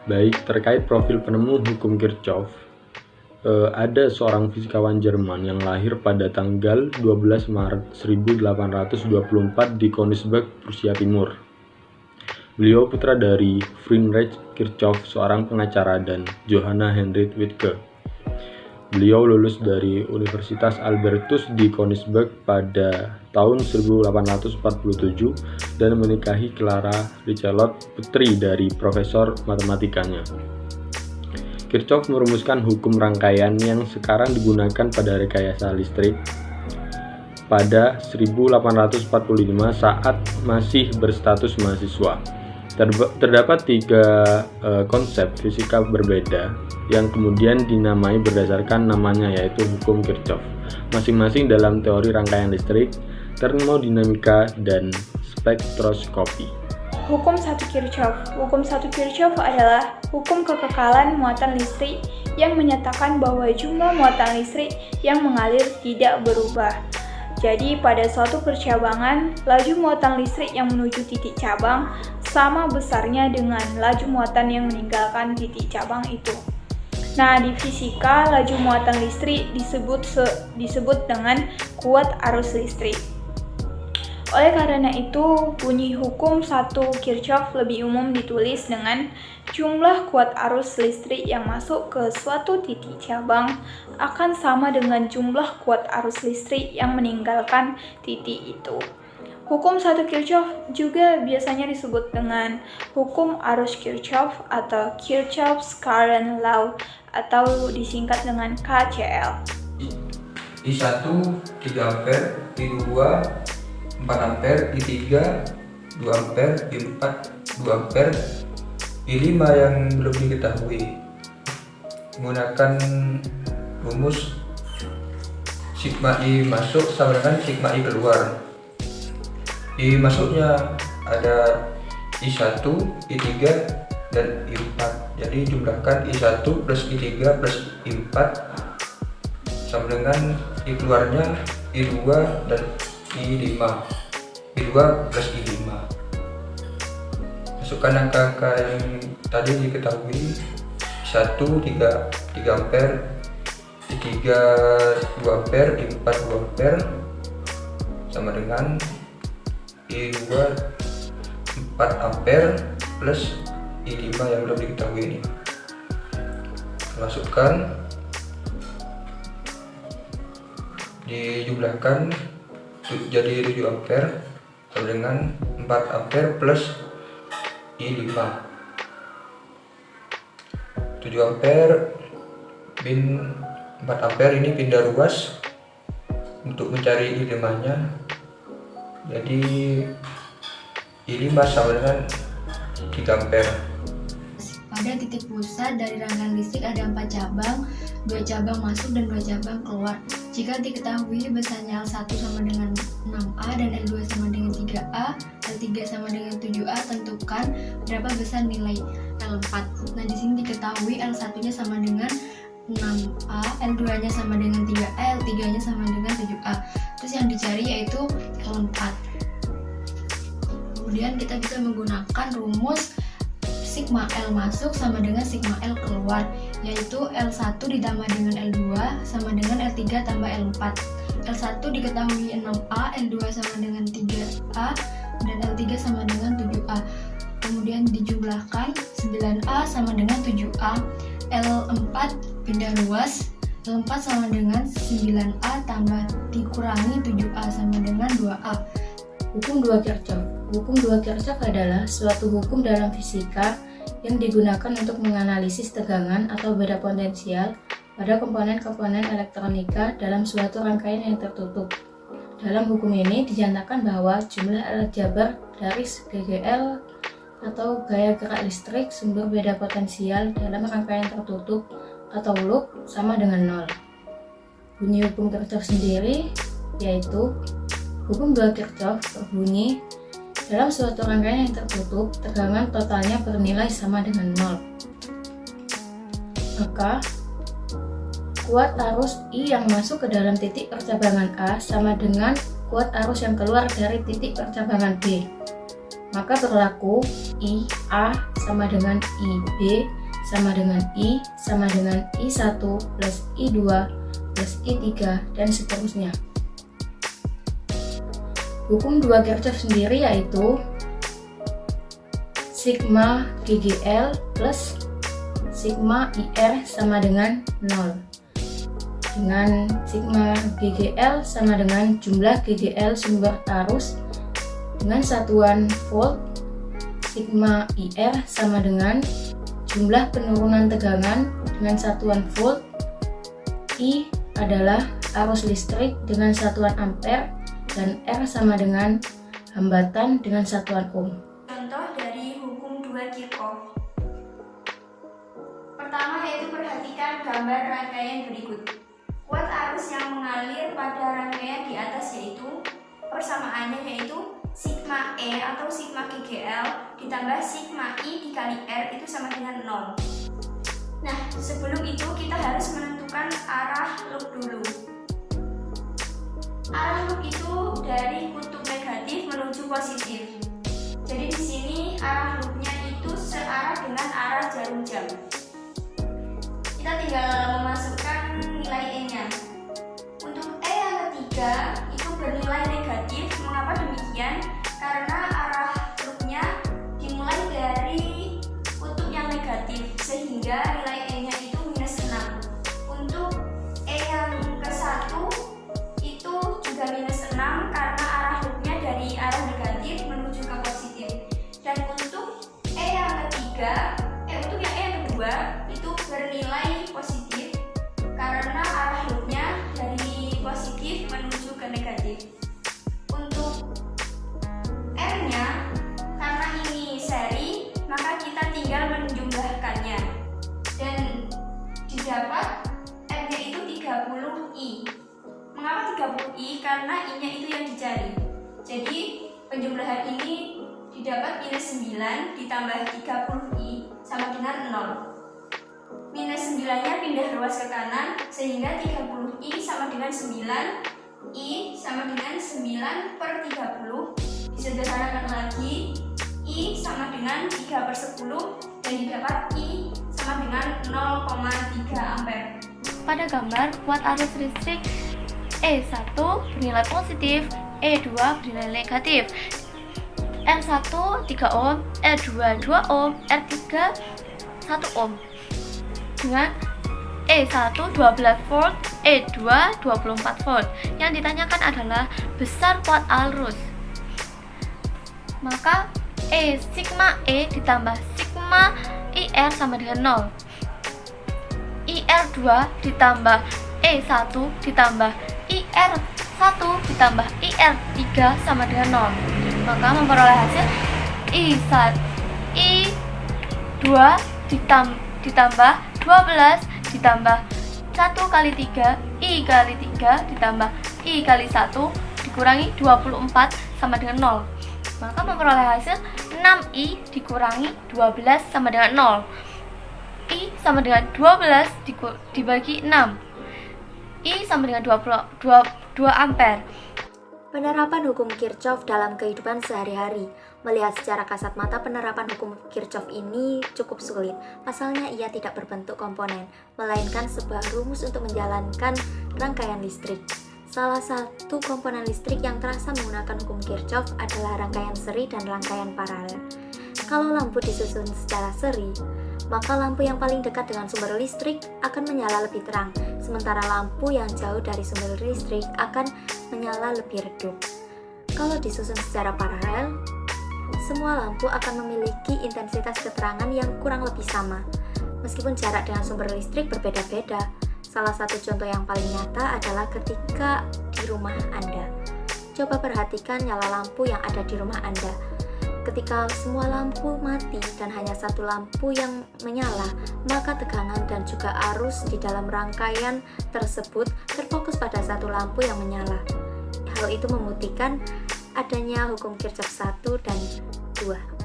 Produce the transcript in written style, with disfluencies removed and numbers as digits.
Baik, terkait profil penemu hukum Kirchhoff, ada seorang fisikawan Jerman yang lahir pada tanggal 12 Maret 1824 di Königsberg, Prusia Timur. Beliau putra dari Friedrich Kirchhoff, seorang pengacara, dan Johanna Henriette Wittke. Beliau lulus dari Universitas Albertus di Königsberg pada tahun 1847 dan menikahi Clara Richelot, putri dari profesor matematikanya. Kirchhoff merumuskan hukum rangkaian yang sekarang digunakan pada rekayasa listrik pada 1845 saat masih berstatus mahasiswa. Terdapat tiga konsep fisika berbeda yang kemudian dinamai berdasarkan namanya, yaitu hukum Kirchhoff, masing-masing dalam teori rangkaian listrik, termodinamika, dan spektroskopi. Hukum 1 Kirchhoff. Hukum 1 Kirchhoff adalah hukum kekekalan muatan listrik yang menyatakan bahwa jumlah muatan listrik yang mengalir tidak berubah. Jadi pada suatu percabangan, laju muatan listrik yang menuju titik cabang sama besarnya dengan laju muatan yang meninggalkan titik cabang itu. Nah, di fisika, laju muatan listrik disebut dengan kuat arus listrik. Oleh karena itu, bunyi hukum 1 Kirchhoff lebih umum ditulis dengan jumlah kuat arus listrik yang masuk ke suatu titik cabang akan sama dengan jumlah kuat arus listrik yang meninggalkan titik itu. Hukum 1 Kirchhoff juga biasanya disebut dengan hukum arus Kirchhoff atau Kirchhoff's Current Law atau disingkat dengan KCL. I1 3 ampere, I2 4 ampere, I3 2 ampere, I4 2 ampere, I5 yang belum diketahui. Menggunakan rumus sigma I masuk sama dengan sigma I keluar. I masuknya ada I1, I3, dan I4. Jadi jumlahkan I1 plus I3 plus I4 sama dengan I keluarnya I2 dan I5. I2 plus I5. Masukkan angka-angka yang tadi diketahui. I1 3 ampere, I3 2 ampere, I4 2 ampere sama dengan I2 4 ampere plus I5 yang belum diketahui ini. Masukkan, dijumlahkan jadi 7 ampere sama dengan 4 ampere plus I5. 7 ampere bin 4 ampere ini pindah ruas untuk mencari I5 nya. Jadi I5 sama dengan 3 ampere. Pada titik pusat dari rangkaian listrik ada 4 cabang, 2 cabang masuk dan 2 cabang keluar. Jika diketahui besarnya L1 sama dengan 6A dan L2 sama dengan 3A, L3 sama dengan 7A, tentukan berapa besar nilai L4. Nah, di sini diketahui L1-nya sama dengan 6A, L2-nya sama dengan 3A, L3-nya sama dengan 7A. Terus yang dicari yaitu L4. Kemudian kita bisa menggunakan rumus sigma L masuk sama dengan sigma L keluar, yaitu L1 ditambah dengan L2 sama dengan L3 tambah L4. L1 diketahui 6A, L2 sama dengan 3A, dan L3 sama dengan 7A. Kemudian dijumlahkan 9A sama dengan 7A, L4 pindah ruas, L4 sama dengan 9A tambah dikurangi 7A sama dengan 2A. Hukum 2 Kirchhoff. Hukum 2 Kirchhoff adalah suatu hukum dalam fisika yang digunakan untuk menganalisis tegangan atau beda potensial pada komponen-komponen elektronika dalam suatu rangkaian yang tertutup. Dalam hukum ini dinyatakan bahwa jumlah aljabar dari GGL atau gaya gerak listrik sumber beda potensial dalam rangkaian tertutup atau loop sama dengan 0. Bunyi hukum Kirchhoff sendiri yaitu hukum 2 Kirchhoff berbunyi, dalam suatu rangkaian yang tertutup, tegangan totalnya bernilai sama dengan 0. Maka, kuat arus I yang masuk ke dalam titik percabangan A sama dengan kuat arus yang keluar dari titik percabangan B. Maka berlaku I A sama dengan IB sama dengan I sama dengan I1 plus I2 plus I3 dan seterusnya. Hukum 2 Kirchhoff sendiri yaitu sigma GGL plus sigma IR sama dengan 0, dengan sigma GGL sama dengan jumlah GGL sumber arus dengan satuan volt, sigma IR sama dengan jumlah penurunan tegangan dengan satuan volt, I adalah arus listrik dengan satuan ampere, dan R sama dengan hambatan dengan satuan ohm. Contoh dari hukum 2 Kirchhoff. Pertama yaitu perhatikan gambar rangkaian berikut. Kuat arus yang mengalir pada rangkaian di atas yaitu persamaannya yaitu sigma E atau sigma GGL ditambah sigma I dikali R itu sama dengan 0. Nah, sebelum itu kita harus menentukan arah loop dulu. Arah loop itu dari kutub negatif menuju positif. Jadi di sini arah loopnya itu searah dengan arah jarum jam. Kita tinggal memasukkan nilai E-nya. Untuk E yang ketiga itu bernilai negatif. Mengapa demikian? Karena arah loopnya dimulai dari kutub yang negatif, sehingga nilai E-nya itu minus 6. Untuk E yang ke-1 itu juga minus 6 karena arah loopnya dari arah negatif menuju ke positif. Dan untuk E yang ketiga, untuk yang E yang kedua itu bernilai positif karena arah loopnya dari positif menuju ke negatif. Untuk R-nya, karena ini seri, maka kita tinggal menjumlahkannya dan didapat R-nya itu 30I. Mengapa 30I? Karena I-nya itu yang dicari. Jadi penjumlahan ini didapat minus 9 ditambah 30I sama dengan 0. Minus 9-nya pindah ruas ke kanan sehingga 30I sama dengan 9. I sama dengan 9/30. Disederhanakan lagi, I sama dengan 3/10 dan didapat I sama dengan 0,3 ampere. Pada gambar, kuat arus listrik E1 bernilai positif, E2 bernilai negatif. R1 3 ohm, R2 2 ohm, R3 1 ohm. Dengan E1 12 volt, E2 24 volt. Yang ditanyakan adalah besar kuat arus. Maka sigma E ditambah sigma IR sama dengan 0. IR2 ditambah E1 ditambah IR1 ditambah IR3 sama dengan 0. Maka memperoleh hasil I2 ditambah 12 ditambah 1 kali 3 I kali 3 ditambah I kali 1 dikurangi 24 sama dengan 0. Maka memperoleh hasil 6I dikurangi 12 sama dengan 0. I sama dengan 12 dibagi 6. I sama dengan 2 ampere. Penerapan hukum Kirchhoff dalam kehidupan sehari-hari. Melihat secara kasat mata, penerapan hukum Kirchhoff ini cukup sulit. Pasalnya ia tidak berbentuk komponen, melainkan sebuah rumus untuk menjalankan rangkaian listrik. Salah satu komponen listrik yang terasa menggunakan hukum Kirchhoff adalah rangkaian seri dan rangkaian paralel. Kalau lampu disusun secara seri, maka lampu yang paling dekat dengan sumber listrik akan menyala lebih terang, sementara lampu yang jauh dari sumber listrik akan menyala lebih redup. Kalau disusun secara paralel, semua lampu akan memiliki intensitas keterangan yang kurang lebih sama, meskipun jarak dengan sumber listrik berbeda-beda. Salah satu contoh yang paling nyata adalah ketika di rumah Anda. Coba perhatikan nyala lampu yang ada di rumah Anda. Ketika semua lampu mati dan hanya satu lampu yang menyala, maka tegangan dan juga arus di dalam rangkaian tersebut terfokus pada satu lampu yang menyala. Hal itu membuktikan adanya hukum Kirchhoff 1 dan 2.